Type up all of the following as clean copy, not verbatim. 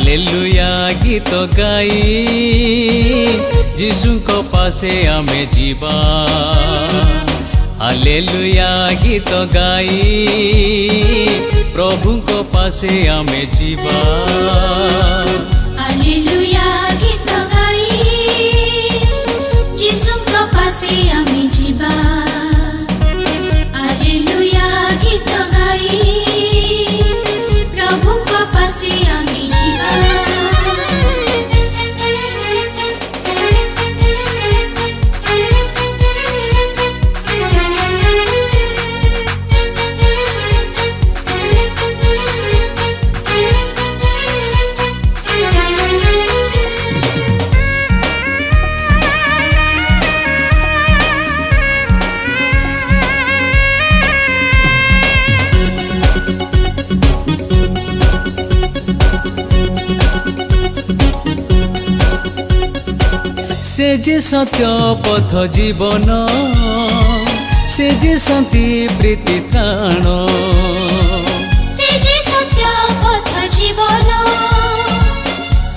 Hallelujah गीत गाई जीशुको पासे आमे जीवा। हालेलुया गीत गाई प्रभुको पासे आमे जीवा। हालेलुया गीत गाई जीशुको पासे आमे जीवा। हालेलुया गीत गाई प्रभुको पासे आमे जीवा। से जे सत्य पथ जीवन से जे शांति प्रीति त्राण। से जे सत्य पथ जीवन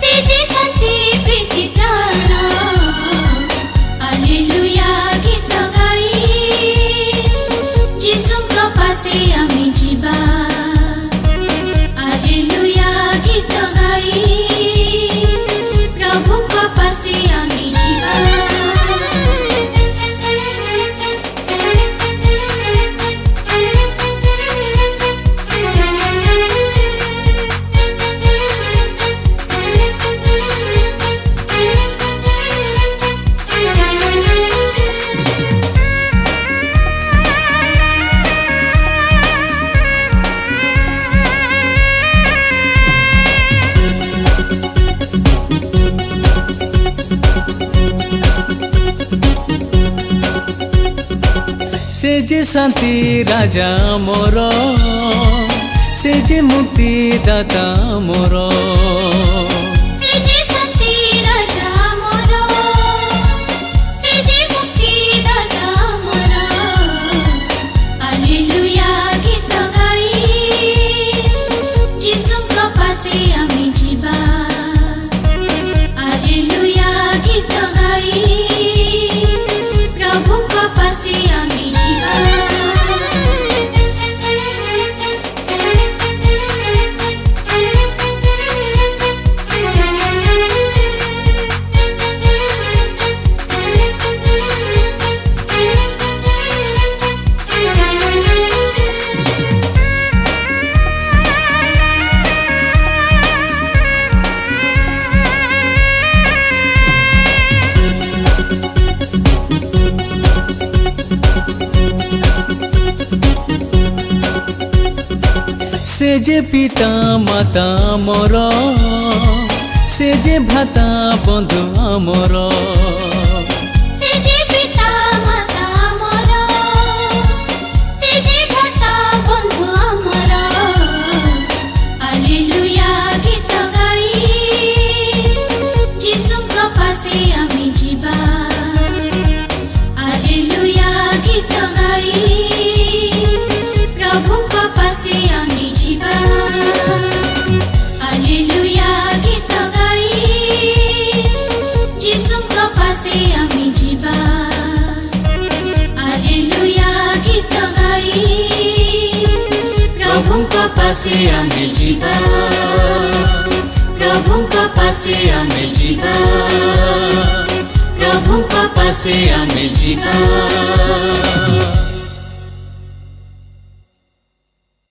से जे शांति प्रीति त्राण। हालेलुया गीत गाई जीशुको पासे आमे जीवा। हालेलुया गीत गाई प्रभुको पासे आमे जीवा। से जे शांति राजा मोर से जे मुक्ति दाता मोर। से जे शांति राजा मोर से जे मुक्ति दाता मोर। हालेलुया गीत गाई जीशुको पासे आमे जीवा। हालेलुया गीत गाई प्रभुको पासे आमे जीवा। से जे पिता माता मोर से जे भ्राता बंधु आमर। से जे पिता माता मोर से जे भ्राता बंधु आमर। हालेलुया गीत गाई जीशुको पासे आमे जीवा। हालेलुया गीत गाई प्रभुको पासे आमे जीवा। हालेलुया गीत गाई जीशुको पासे आमे जीवा। हालेलुया गीत गाई प्रभुको पासे आमे जीवा। प्रभुको पासे आमे जीवा। प्रभुको पासे आमे जीवा।